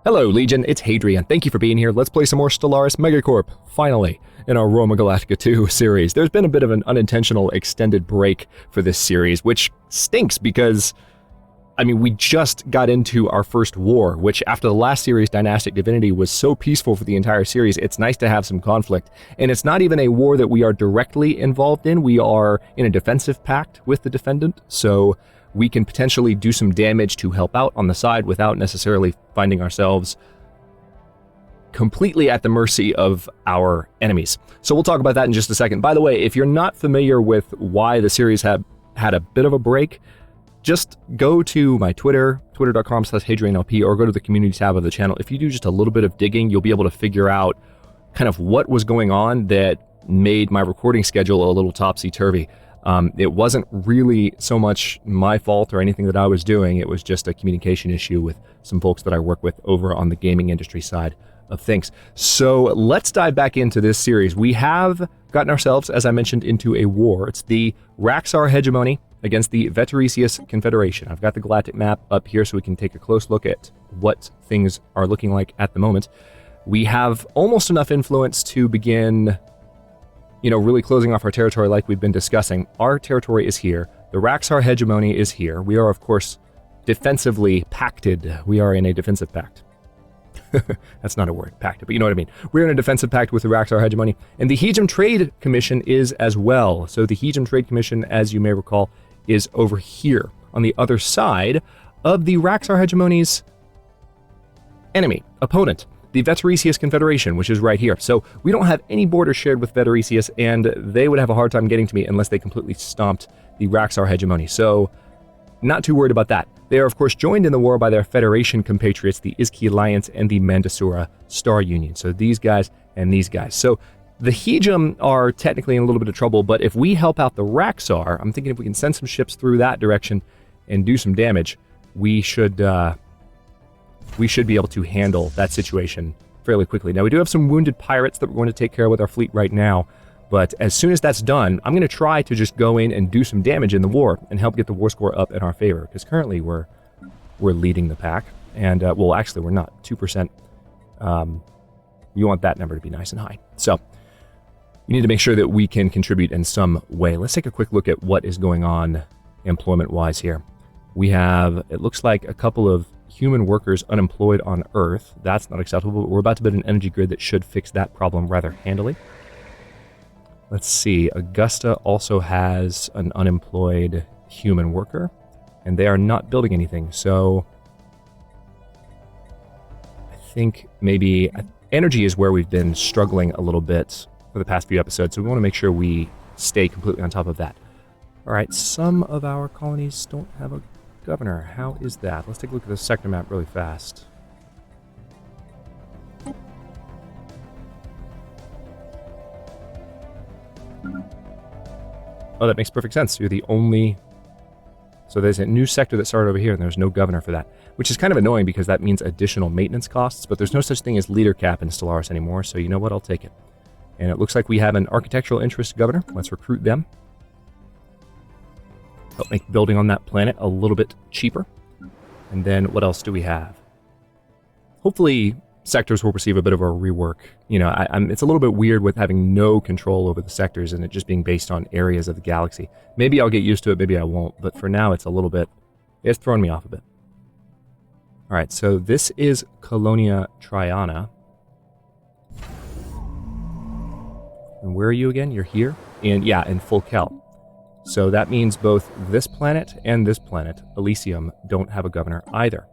Hello, Legion, it's Hadrian. Thank you for being here. Let's play some more Stellaris MegaCorp, finally, in our Roma Galactica II series. There's been a bit of an unintentional extended break for this series, which stinks because, we just got into our first war, which after the last series, Dynastic Divinity, was so peaceful for the entire series, it's nice to have some conflict. And it's not even a war that we are directly involved in. We are in a defensive pact with the defendant, so we can potentially do some damage to help out on the side without necessarily finding ourselves completely at the mercy of our enemies. So we'll talk about that in just a second. By the way, if you're not familiar with why the series had a bit of a break, just go to my Twitter, twitter.com/HadrianLP, or go to the community tab of the channel. If you do just a little bit of digging, you'll be able to figure out kind of what was going on that made my recording schedule a little topsy-turvy. It wasn't really so much my fault or anything that I was doing. It was just a communication issue with some folks that I work with over on the gaming industry side of things. So let's dive back into this series. We have gotten ourselves, as I mentioned, into a war. It's the Raxar hegemony against the Vetericius Confederation. I've got the galactic map up here so we can take a close look at what things are looking like at the moment. We have almost enough influence to begin really closing off our territory like we've been discussing. Our territory is here. The Raxar hegemony is here. We are, of course, defensively pacted. We are in a defensive pact. That's not a word, pacted, but you know what I mean. We're in a defensive pact with the Raxar hegemony. And the Hegem Trade Commission is as well. So the Hegem Trade Commission, as you may recall, is over here on the other side of the Raxar hegemony's enemy, opponent, the Vetericius Confederation, which is right here. So we don't have any border shared with Vetericius, and they would have a hard time getting to me unless they completely stomped the Raxar hegemony. So not too worried about that. They are, of course, joined in the war by their Federation compatriots, the Izki Alliance and the Mandasura Star Union. So these guys and these guys. So the Hegem are technically in a little bit of trouble, but if we help out the Raxar, I'm thinking if we can send some ships through that direction and do some damage, we should be able to handle that situation fairly quickly. Now, we do have some wounded pirates that we're going to take care of with our fleet right now, but as soon as that's done, I'm going to try to just go in and do some damage in the war and help get the war score up in our favor, because currently we're leading the pack, and, well, actually, we're not. 2%. You want that number to be nice and high. So we need to make sure that we can contribute in some way. Let's take a quick look at what is going on employment-wise here. We have, it looks like, a couple of human workers unemployed on Earth. That's not acceptable, but we're about to build an energy grid that should fix that problem rather handily. Let's see, Augusta also has an unemployed human worker, and they are not building anything, so I think maybe energy is where we've been struggling a little bit for the past few episodes, so we want to make sure we stay completely on top of that. All right, some of our colonies don't have a governor. How is that? Let's take a look at the sector map really fast. Oh, that makes perfect sense. You're the only... So there's a new sector that started over here, and there's no governor for that, which is kind of annoying because that means additional maintenance costs, but there's no such thing as leader cap in Stellaris anymore, so you know what? I'll take it. And it looks like we have an architectural interest governor. Let's recruit them. Help make building on that planet a little bit cheaper. And then what else do we have? Hopefully sectors will receive a bit of a rework. It's a little bit weird with having no control over the sectors and it just being based on areas of the galaxy. Maybe I'll get used to it, maybe I won't. But for now, it's thrown me off a bit. All right, so this is Colonia Triana. And where are you again? You're here? In Fulkel. So that means both this planet and this planet, Elysium, don't have a governor either.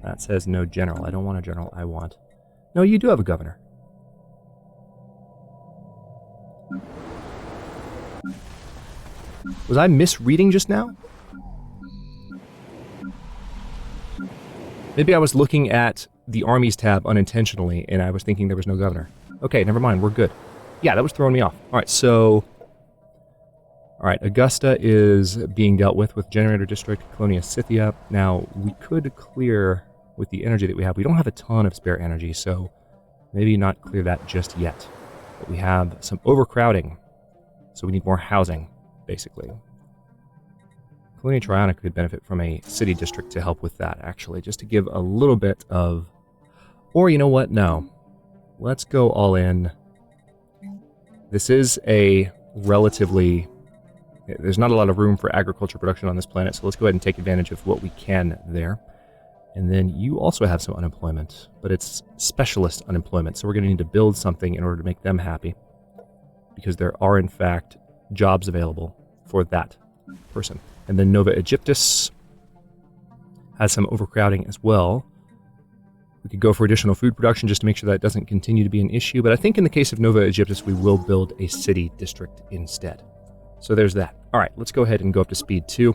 That says no general. I don't want a general. I want... No, you do have a governor. Was I misreading just now? Maybe I was looking at the armies tab unintentionally and I was thinking there was no governor. Okay, never mind. We're good. Yeah, that was throwing me off. All right, so... All right, Augusta is being dealt with Generator District, Colonia Scythia. Now, we could clear with the energy that we have. We don't have a ton of spare energy, so maybe not clear that just yet. But we have some overcrowding, so we need more housing, basically. Colonia Triana could benefit from a city district to help with that, actually, just to give a little bit of... Or, you know what? No. Let's go all in. This is a relatively... There's not a lot of room for agriculture production on this planet, so let's go ahead and take advantage of what we can there. And then you also have some unemployment, but it's specialist unemployment, so we're going to need to build something in order to make them happy, because there are, in fact, jobs available for that person. And then Nova Aegyptus has some overcrowding as well. We could go for additional food production just to make sure that doesn't continue to be an issue, but I think in the case of Nova Aegyptus, we will build a city district instead. So there's that. All right, let's go ahead and go up to speed 2.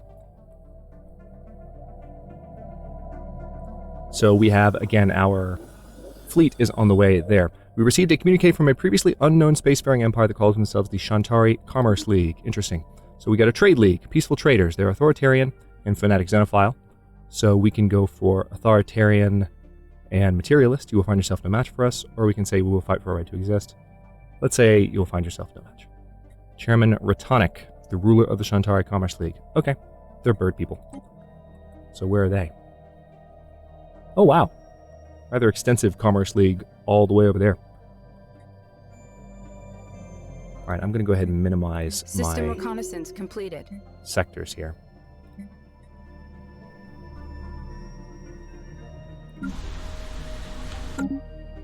So we have, again, our fleet is on the way there. We received a communique from a previously unknown spacefaring empire that calls themselves the Shantari Commerce League. Interesting. So we got a trade league, peaceful traders. They're authoritarian and fanatic xenophile. So we can go for authoritarian and materialist. You will find yourself no match for us. Or we can say we will fight for our right to exist. Let's say you will find yourself no match. Chairman Ratonic, the ruler of the Shantari Commerce League. Okay, they're bird people. So where are they? Oh, wow. Rather extensive Commerce League all the way over there. All right, I'm going to go ahead and minimize System my reconnaissance completed. sectors here.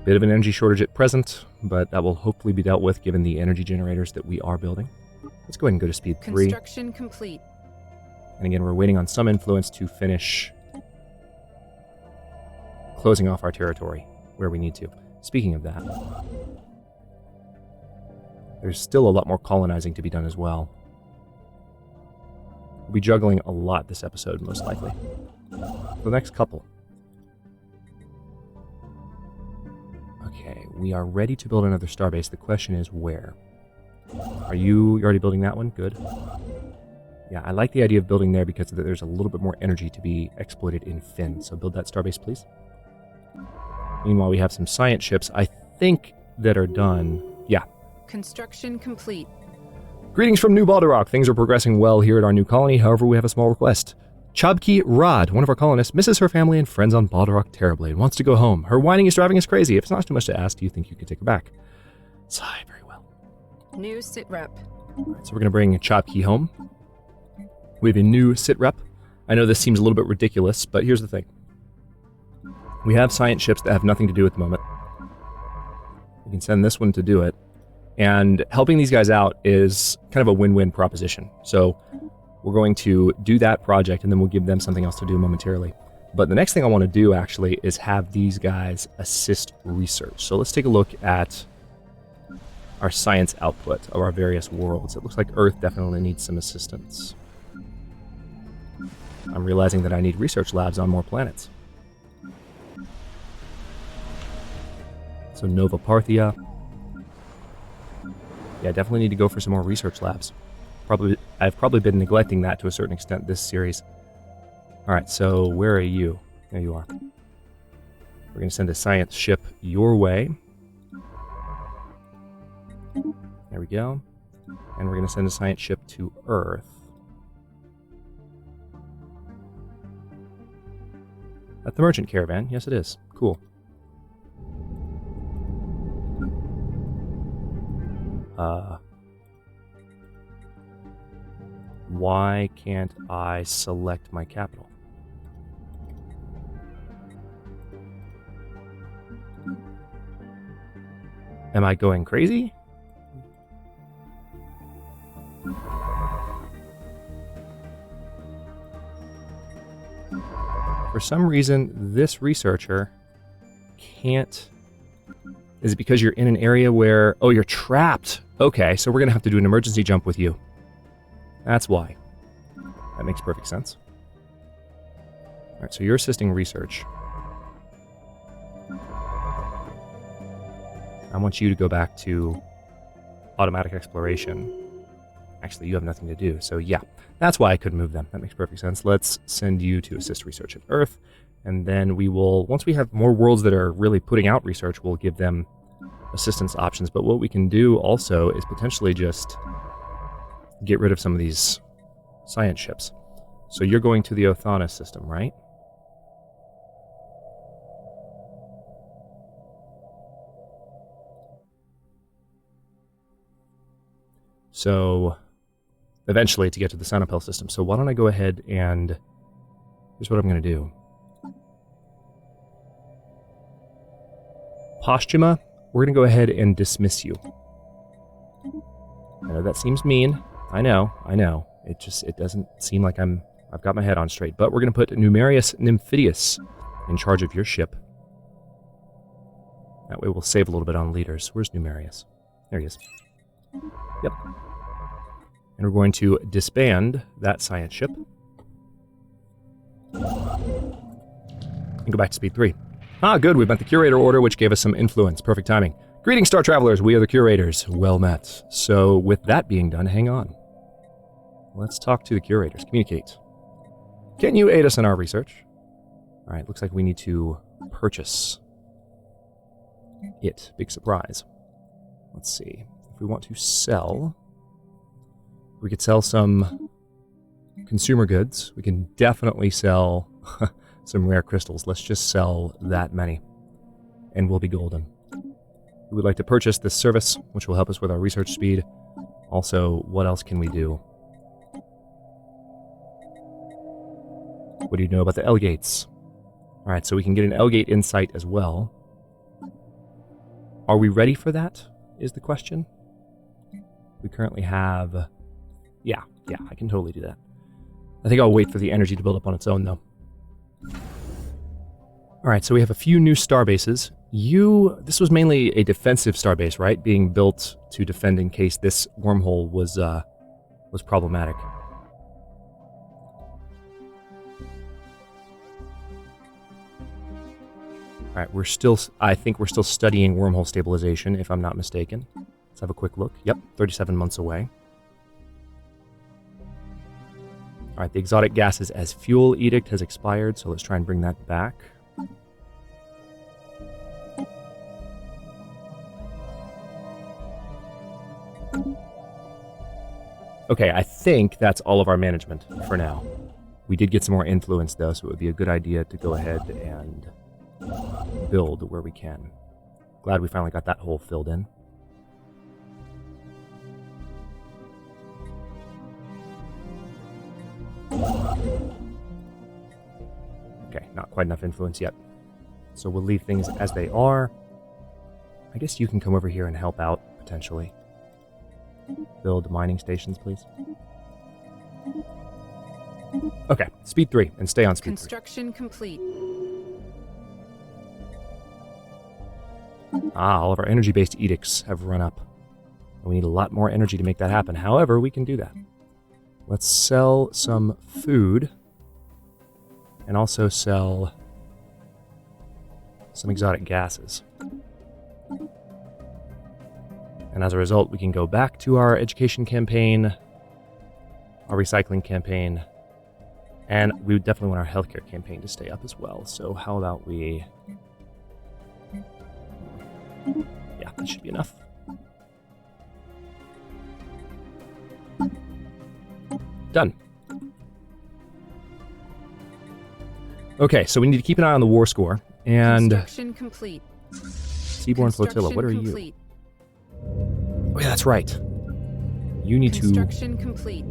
Bit of an energy shortage at present, but that will hopefully be dealt with given the energy generators that we are building. Let's go ahead and go to speed 3. Construction complete. And again, we're waiting on some influence to finish closing off our territory where we need to. Speaking of that, there's still a lot more colonizing to be done as well. We'll be juggling a lot this episode, most likely. For the next couple. Okay, we are ready to build another starbase. The question is where? Are you already building that one? Good. Yeah, I like the idea of building there because there's a little bit more energy to be exploited in Finn. So build that starbase, please. Meanwhile, we have some science ships, I think, that are done. Yeah. Construction complete. Greetings from New Balderrock. Things are progressing well here at our new colony. However, we have a small request. Chabki Rod, one of our colonists, misses her family and friends on Balderrock terribly and wants to go home. Her whining is driving us crazy. If it's not too much to ask, do you think you could take her back? Sigh, very well. New sit rep. Right, so we're going to bring Chabki home. We have a new sit rep. I know this seems a little bit ridiculous, but here's the thing. We have science ships that have nothing to do at the moment. We can send this one to do it. And helping these guys out is kind of a win-win proposition. So we're going to do that project, and then we'll give them something else to do momentarily. But the next thing I want to do, actually, is have these guys assist research. So let's take a look at our science output of our various worlds. It looks like Earth definitely needs some assistance. I'm realizing that I need research labs on more planets. So Nova Parthia. Yeah, definitely need to go for some more research labs. I've probably been neglecting that to a certain extent this series. Alright, so where are you? There you are. We're going to send a science ship your way. There we go. And we're going to send a science ship to Earth. At the merchant caravan. Yes, it is. Cool. Why can't I select my capital? Am I going crazy? For some reason, this researcher can't... Is it because you're in an area where... Oh, you're trapped. Okay, so we're going to have to do an emergency jump with you. That's why. That makes perfect sense. Alright, so you're assisting research. I want you to go back to automatic exploration. Actually, you have nothing to do, so yeah. That's why I couldn't move them. That makes perfect sense. Let's send you to assist research at Earth, and then we will, once we have more worlds that are really putting out research, we'll give them assistance options. But what we can do also is potentially just get rid of some of these science ships. So you're going to the Othanus system, right? So eventually to get to the Sanopel system. So why don't I go ahead and here's what I'm going to do. Posthuma, we're going to go ahead and dismiss you. I know that seems mean. I know. It doesn't seem like I've got my head on straight. But we're going to put Numerius Nymphidius in charge of your ship. That way we'll save a little bit on leaders. Where's Numerius? There he is. Yep. And we're going to disband that science ship. And go back to speed 3. Ah, good. We met the Curator Order, which gave us some influence. Perfect timing. Greetings, Star Travelers. We are the Curators. Well met. So, with that being done, hang on. Let's talk to the Curators. Communicate. Can you aid us in our research? Alright, looks like we need to purchase it. Big surprise. Let's see. If we want to sell, we could sell some consumer goods. We can definitely sell some rare crystals. Let's just sell that many, and we'll be golden. We would like to purchase this service, which will help us with our research speed. Also, what else can we do? What do you know about the L-gates? Alright, so we can get an L-gate insight as well. Are we ready for that, is the question. We currently have... Yeah, I can totally do that. I think I'll wait for the energy to build up on its own, though. Alright, so we have a few new starbases. This was mainly a defensive starbase, right? Being built to defend in case this wormhole was problematic. Alright, I think we're still studying wormhole stabilization, if I'm not mistaken. Let's have a quick look. Yep, 37 months away. Alright, the exotic gases as fuel edict has expired, so let's try and bring that back. Okay, I think that's all of our management for now. We did get some more influence, though, so it would be a good idea to go ahead and build where we can. Glad we finally got that hole filled in. Okay, not quite enough influence yet. So we'll leave things as they are. I guess you can come over here and help out, potentially. Build mining stations, please. Okay, speed 3, and stay on speed 3. Construction complete. Ah, all of our energy-based edicts have run up. We need a lot more energy to make that happen. However, we can do that. Let's sell some food. And also sell some exotic gases. And as a result, we can go back to our education campaign, our recycling campaign, and we definitely want our healthcare campaign to stay up as well. So how about we... Yeah, that should be enough. Done. Okay, so we need to keep an eye on the war score. And... Construction complete. Seaborne Flotilla, what are you? Oh yeah, that's right. You need to... Construction complete.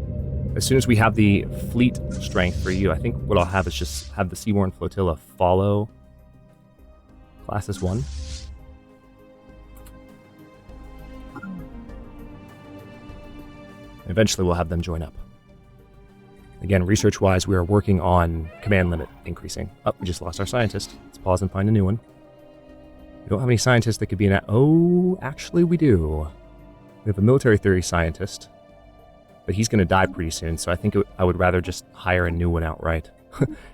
As soon as we have the fleet strength for you, I think what I'll have is just have the Seaborne Flotilla follow Classes 1. Eventually we'll have them join up. Again, research-wise, we are working on command limit increasing. Oh, we just lost our scientist. Let's pause and find a new one. We don't have any scientists that could be in that. Oh, actually we do. We have a military theory scientist, but he's going to die pretty soon, so I think I would rather just hire a new one outright.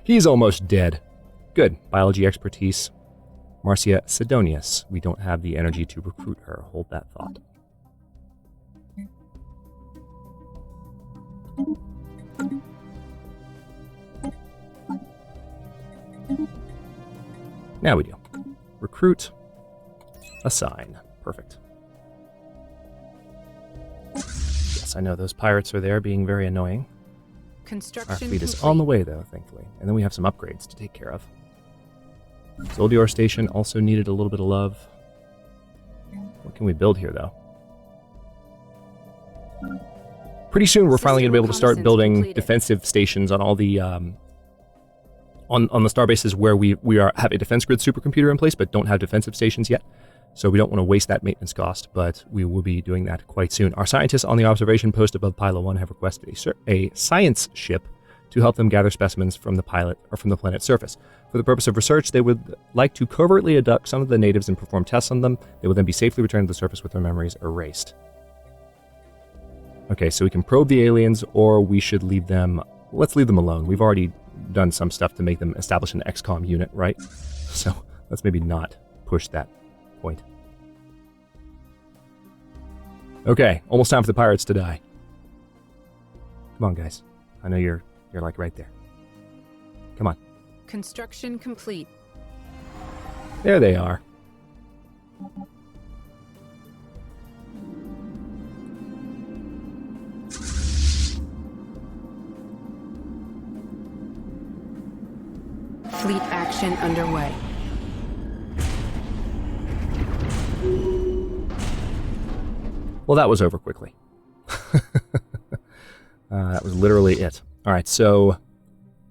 He's almost dead. Good. Biology expertise. Marcia Sidonius. We don't have the energy to recruit her. Hold that thought. Now we do. Recruit. Assign. Perfect. Yes, I know those pirates are there being very annoying. Construction Our fleet is complete. on the way, though, thankfully. And then we have some upgrades to take care of. Zoldior Station also needed a little bit of love. What can we build here, though? Pretty soon, we're finally going to be able to start System building completed. defensive stations on all the on the star bases where we have a defense grid supercomputer in place, but don't have defensive stations yet. So we don't want to waste that maintenance cost, but we will be doing that quite soon. Our scientists on the observation post above Pilo 1 have requested a science ship to help them gather specimens from the planet's surface. For the purpose of research, they would like to covertly abduct some of the natives and perform tests on them. They will then be safely returned to the surface with their memories erased. Okay, so we can probe the aliens, or we should leave them... Let's leave them alone. We've already done some stuff to make them establish an XCOM unit, right? So let's maybe not push that point. Okay, almost time for the pirates to die. Come on, guys. I know you're like right there. Come on. Construction complete. There they are. Fleet action underway. Well, that was over quickly. That was literally it. All right, so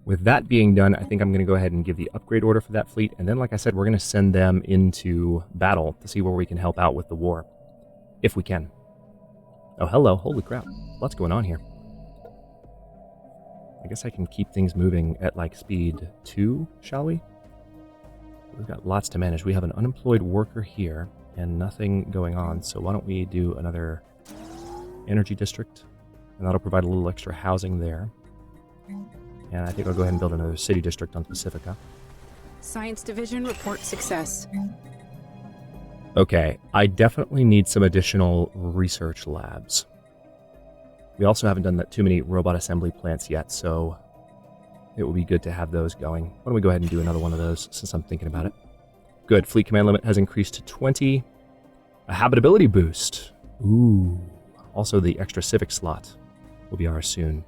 with that being done, I think I'm going to go ahead and give the upgrade order for that fleet. And then, like I said, we're going to send them into battle to see where we can help out with the war. If we can. Oh, hello. Holy crap. Lots going on here. I guess I can keep things moving at, like, speed 2, shall we? We've got lots to manage. We have an unemployed worker here and nothing going on. So why don't we do another energy district? And that'll provide a little extra housing there. And I think I'll go ahead and build another city district on Pacifica. Science division report success. Okay, I definitely need some additional research labs. We also haven't done too many robot assembly plants yet, so it would be good to have those going. Why don't we go ahead and do another one of those since I'm thinking about it. Good, fleet command limit has increased to 20. A habitability boost. Ooh. Also the extra civic slot will be ours soon.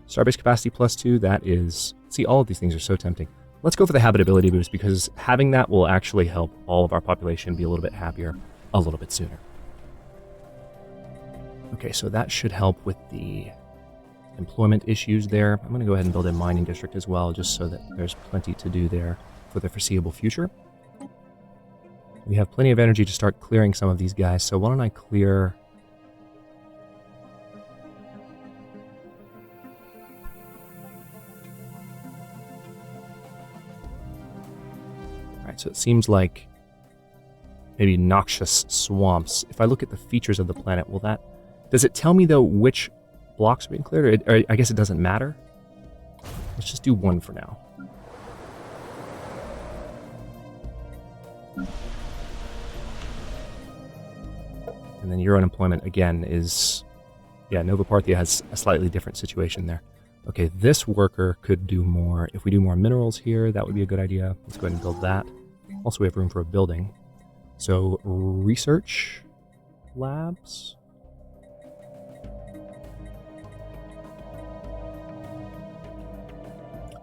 Starbase capacity +2, that is... See, all of these things are so tempting. Let's go for the habitability boost, because having that will actually help all of our population be a little bit happier a little bit sooner. Okay, so that should help with the employment issues there. I'm going to go ahead and build a mining district as well, just so that there's plenty to do there for the foreseeable future. We have plenty of energy to start clearing some of these guys, so why don't I clear... Alright, so it seems like maybe noxious swamps. If I look at the features of the planet, will that... Does it tell me, though, which blocks are being cleared? Or I guess it doesn't matter. Let's just do one for now. And then your unemployment, again, is... Yeah, Nova Parthia has a slightly different situation there. Okay, this worker could do more. If we do more minerals here, that would be a good idea. Let's go ahead and build that. Also, we have room for a building. So, research labs?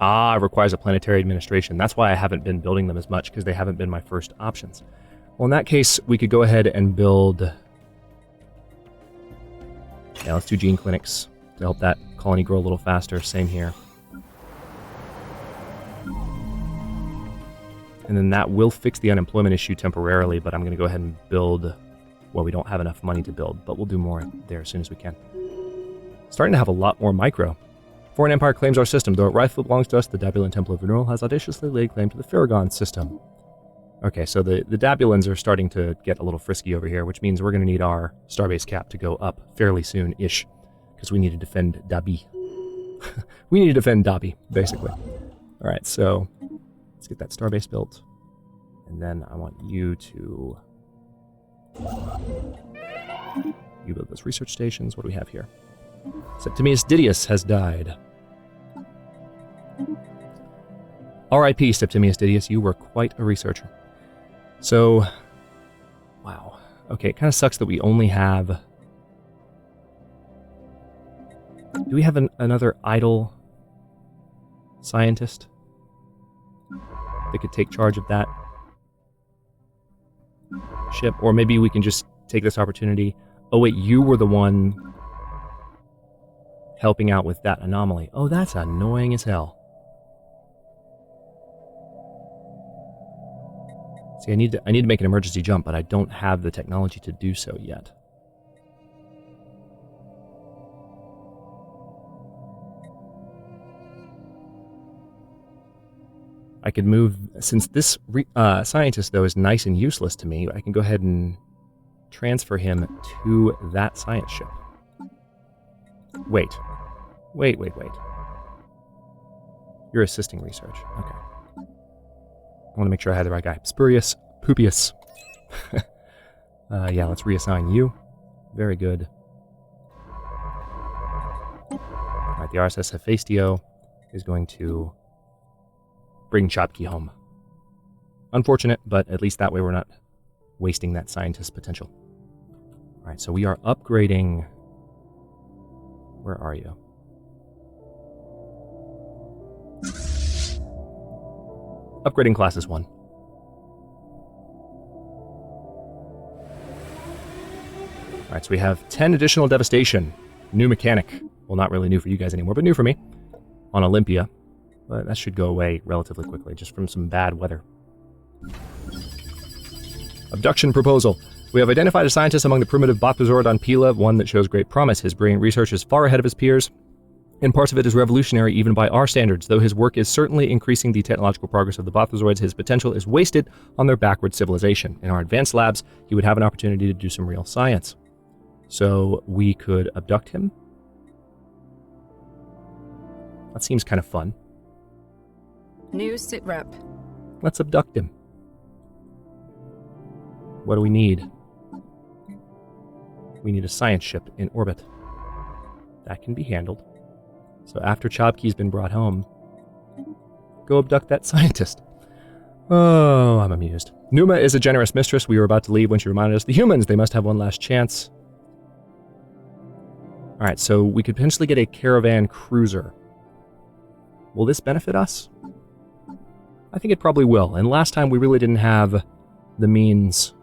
Ah, it requires a planetary administration. That's why I haven't been building them as much, because they haven't been my first options. Well, in that case, we could go ahead and build... Yeah, let's do gene clinics to help that colony grow a little faster. Same here. And then that will fix the unemployment issue temporarily, but I'm going to go ahead and build... Well, we don't have enough money to build, but we'll do more there as soon as we can. Starting to have a lot more micro. Foreign Empire claims our system. Though it rightfully belongs to us, the Dabulan Temple of Renewal has audaciously laid claim to the Farragon system. Okay, so the Dabulans are starting to get a little frisky over here, which means we're going to need our starbase cap to go up fairly soon-ish, because we need to defend Dabi. We need to defend Dabi, basically. Alright, so let's get that starbase built. And then I want you to... You build those research stations. What do we have here? Septimius Didius has died. R.I.P. Septimius Didius, you were quite a researcher. So, wow. Okay, it kind of sucks that we only have... Do we have another idle scientist that could take charge of that ship. Or maybe we can just take this opportunity. Oh wait, you were the one helping out with that anomaly. Oh, that's annoying as hell. See, I need to make an emergency jump, but I don't have the technology to do so yet. I could move, since this scientist, though, is nice and useless to me, I can go ahead and transfer him to that science ship. Wait. You're assisting research. Okay. I want to make sure I had the right guy. Spurious Pupius. Yeah, let's reassign you. Very good. Alright, the RSS Hephaestio is going to bring Chopkey home. Unfortunate, but at least that way we're not wasting that scientist's potential. Alright, so we are upgrading... Where are you? Upgrading classes 1. Alright, so we have 10 additional devastation. New mechanic. Well, not really new for you guys anymore, but new for me. On Olympia. But that should go away relatively quickly, just from some bad weather. Abduction proposal. We have identified a scientist among the primitive Bactazord on Pila, one that shows great promise. His brilliant research is far ahead of his peers, and parts of it is revolutionary even by our standards. Though his work is certainly increasing the technological progress of the Bactazords, his potential is wasted on their backward civilization. In our advanced labs, he would have an opportunity to do some real science. So we could abduct him. That seems kind of fun. New sitrep. Let's abduct him. What do we need? We need a science ship in orbit. That can be handled. So after Chopkey's been brought home, go abduct that scientist. Oh, I'm amused. Numa is a generous mistress. We were about to leave when she reminded us, the humans, they must have one last chance. Alright, so we could potentially get a Caravan cruiser. Will this benefit us? I think it probably will. And last time we really didn't have the means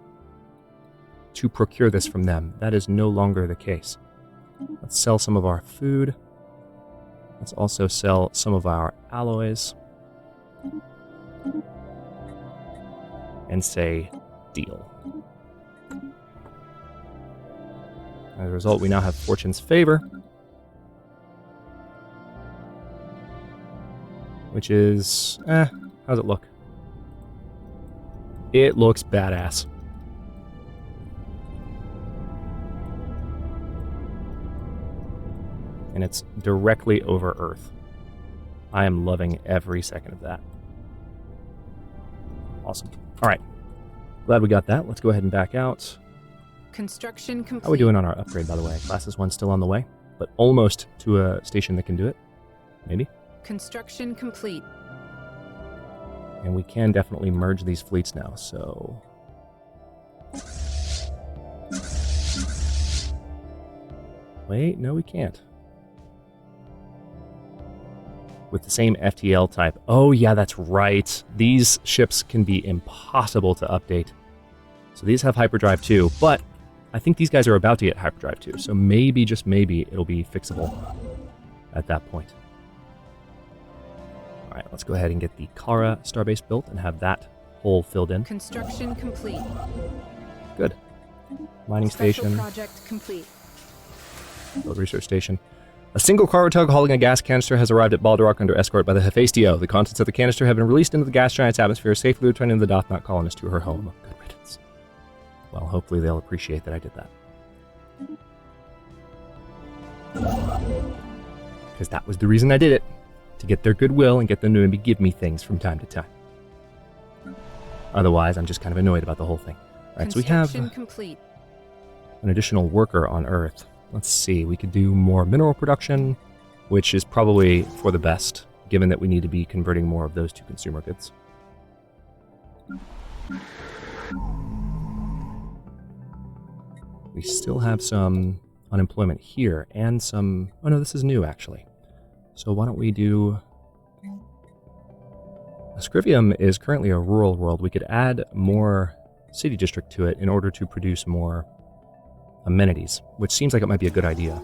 to procure this from them. That is no longer the case. Let's sell some of our food. Let's also sell some of our alloys. And say, deal. As a result, we now have Fortune's favor. Which is, how's it look? It looks badass. And it's directly over Earth. I am loving every second of that. Awesome. Alright. Glad we got that. Let's go ahead and back out. Construction complete. How are we doing on our upgrade, by the way? Classes 1 still on the way, but almost to a station that can do it. Maybe. Construction complete. And we can definitely merge these fleets now, so... Wait, no we can't. With the same FTL type. Oh yeah, that's right. These ships can be impossible to update. So these have hyperdrive too, but I think these guys are about to get hyperdrive too, so maybe, just maybe, it'll be fixable at that point. Alright, let's go ahead and get the Kara starbase built and have that hole filled in. Construction complete. Good. Mining Special station. project complete. Build research station. A single cargo tug hauling a gas canister has arrived at Balderok under escort by the Hephaestio. The contents of the canister have been released into the gas giant's atmosphere, safely returning the Dothnak colonist to her home. Good riddance. Well, hopefully they'll appreciate that I did that. Because that was the reason I did it. To get their goodwill and get them to maybe give me things from time to time. Otherwise, I'm just kind of annoyed about the whole thing. Alright, so we have complete. an additional worker on Earth. Let's see, we could do more mineral production, which is probably for the best, given that we need to be converting more of those to consumer goods. We still have some unemployment here, and some... Oh no, this is new, actually. So why don't we do Scrivium is currently a rural world. We could add more city district to it in order to produce more amenities, which seems like it might be a good idea,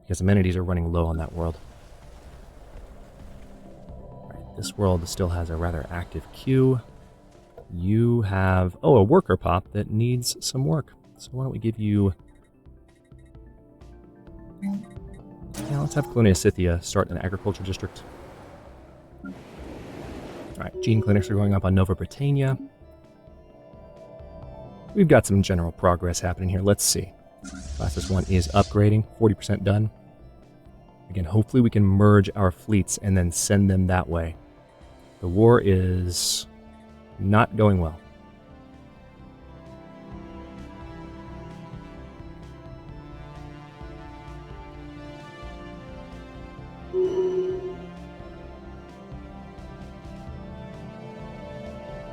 because amenities are running low on that world. Alright, this world still has a rather active queue. You have, oh, a worker pop that needs some work. So why don't we give you... Yeah, let's have Colonia Scythia start an agriculture district. Alright, gene clinics are going up on Nova Britannia. We've got some general progress happening here. Let's see. Classes 1 is upgrading, 40% done. Again, hopefully we can merge our fleets and then send them that way. The war is not going well.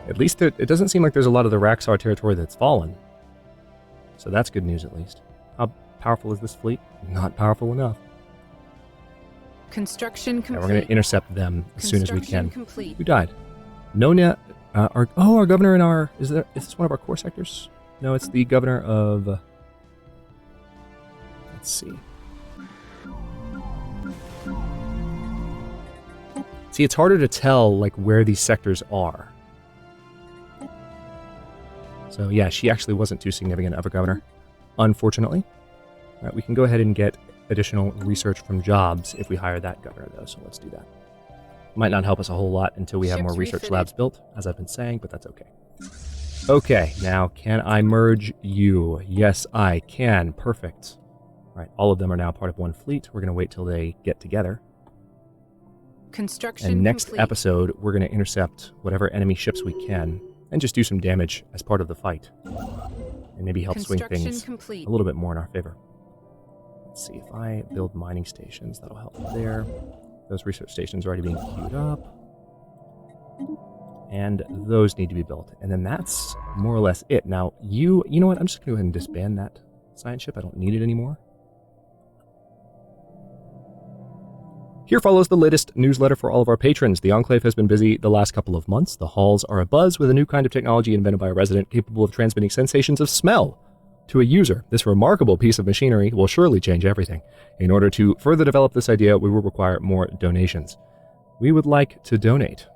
At least it doesn't seem like there's a lot of the Raxar territory that's fallen. So that's good news, at least. How powerful is this fleet? Not powerful enough. Construction complete. Yeah, we're going to intercept them as soon as we can. Complete. Who died? Nona, our governor in our... Is this one of our core sectors? No, it's the governor of... let's see. See, it's harder to tell, like, where these sectors are. So yeah, she actually wasn't too significant of a governor, unfortunately. All right, we can go ahead and get additional research from jobs if we hire that governor, though, so let's do that. Might not help us a whole lot until we have more research labs built, as I've been saying, but that's okay. Okay, now can I merge you? Yes, I can. Perfect. All right, all of them are now part of one fleet. We're going to wait till they get together. Construction and next complete. episode, we're going to intercept whatever enemy ships we can and just do some damage as part of the fight. And maybe help swing things complete. a little bit more in our favor. Let's see, if I build mining stations, that'll help there. Those research stations are already being queued up. And those need to be built. And then that's more or less it. Now, you know what? I'm just going to go ahead and disband that science ship. I don't need it anymore. Here follows the latest newsletter for all of our patrons. The Enclave has been busy the last couple of months. The halls are abuzz with a new kind of technology invented by a resident capable of transmitting sensations of smell to a user. This remarkable piece of machinery will surely change everything. In order to further develop this idea, we will require more donations. We would like to donate.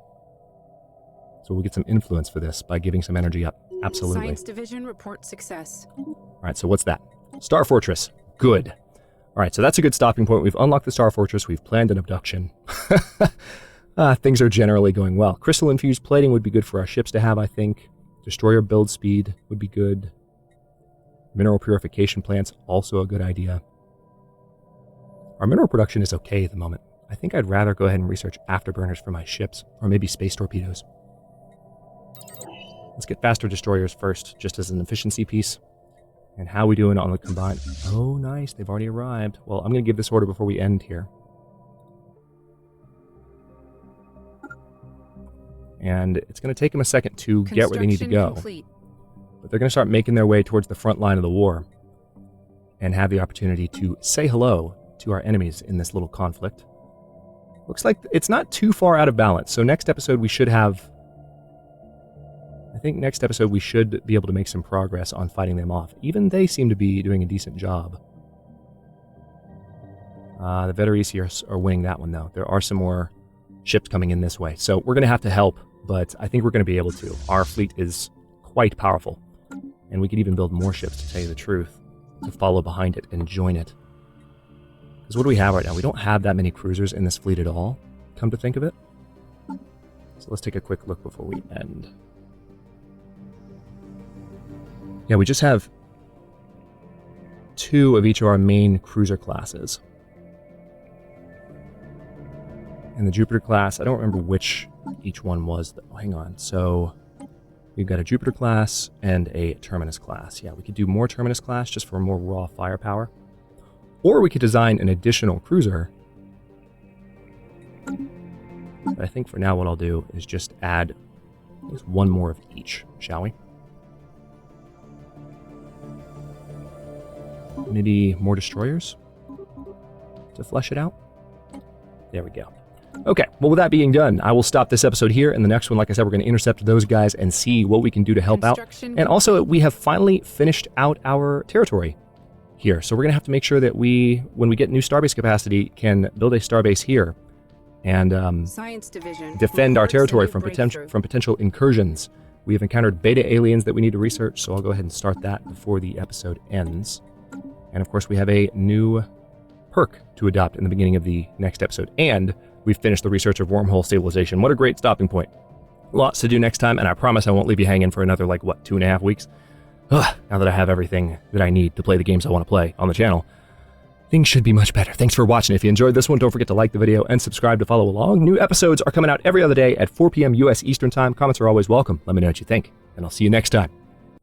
So we'll get some influence for this by giving some energy up. Absolutely. Science Division report success. All right, so what's that? Star Fortress. Good. All right, so that's a good stopping point. We've unlocked the Star Fortress. We've planned an abduction. Things are generally going well. Crystal-infused plating would be good for our ships to have, I think. Destroyer build speed would be good. Mineral purification plants, also a good idea. Our mineral production is okay at the moment. I think I'd rather go ahead and research afterburners for my ships, or maybe space torpedoes. Let's get faster destroyers first, just as an efficiency piece. And how are we doing on the combined? Oh, nice. They've already arrived. Well, I'm going to give this order before we end here. And it's going to take them a second to get where they need to go. Complete. But they're going to start making their way towards the front line of the war and have the opportunity to say hello to our enemies in this little conflict. Looks like it's not too far out of balance. So next episode we should have... I think next episode we should be able to make some progress on fighting them off. Even they seem to be doing a decent job. The Veterisi are winning that one, though. There are some more ships coming in this way. So we're going to help, but I think we're going to be able to. Our fleet is quite powerful. And we could even build more ships, to tell you the truth, to follow behind it and join it. Because what do we have right now? We don't have that many cruisers in this fleet at all, come to think of it. So let's take a quick look before we end. Yeah, we just have 2 of each of our main cruiser classes. And the Jupiter class, I don't remember which each one was, though. Hang on. So we've got a Jupiter class and a Terminus class. Yeah, we could do more Terminus class just for more raw firepower. Or we could design an additional cruiser. But I think for now what I'll do is just add at least 1 more of each, shall we? Maybe more destroyers to flesh it out. There we go. Okay, well, with that being done, I will stop this episode here. And the next one, like I said, we're going to intercept those guys and see what we can do to help out. And also, we have finally finished out our territory here. So we're going to have to make sure that when we get new starbase capacity, can build a starbase here and Science Division defend our territory from breakthrough. potential incursions. We have encountered beta aliens that we need to research, so I'll go ahead and start that before the episode ends. And of course, we have a new perk to adopt in the beginning of the next episode. And we've finished the research of wormhole stabilization. What a great stopping point. Lots to do next time, and I promise I won't leave you hanging for another, 2.5 weeks. Ugh, now that I have everything that I need to play the games I want to play on the channel, things should be much better. Thanks for watching. If you enjoyed this one, don't forget to like the video and subscribe to follow along. New episodes are coming out every other day at 4 p.m. U.S. Eastern Time. Comments are always welcome. Let me know what you think, and I'll see you next time.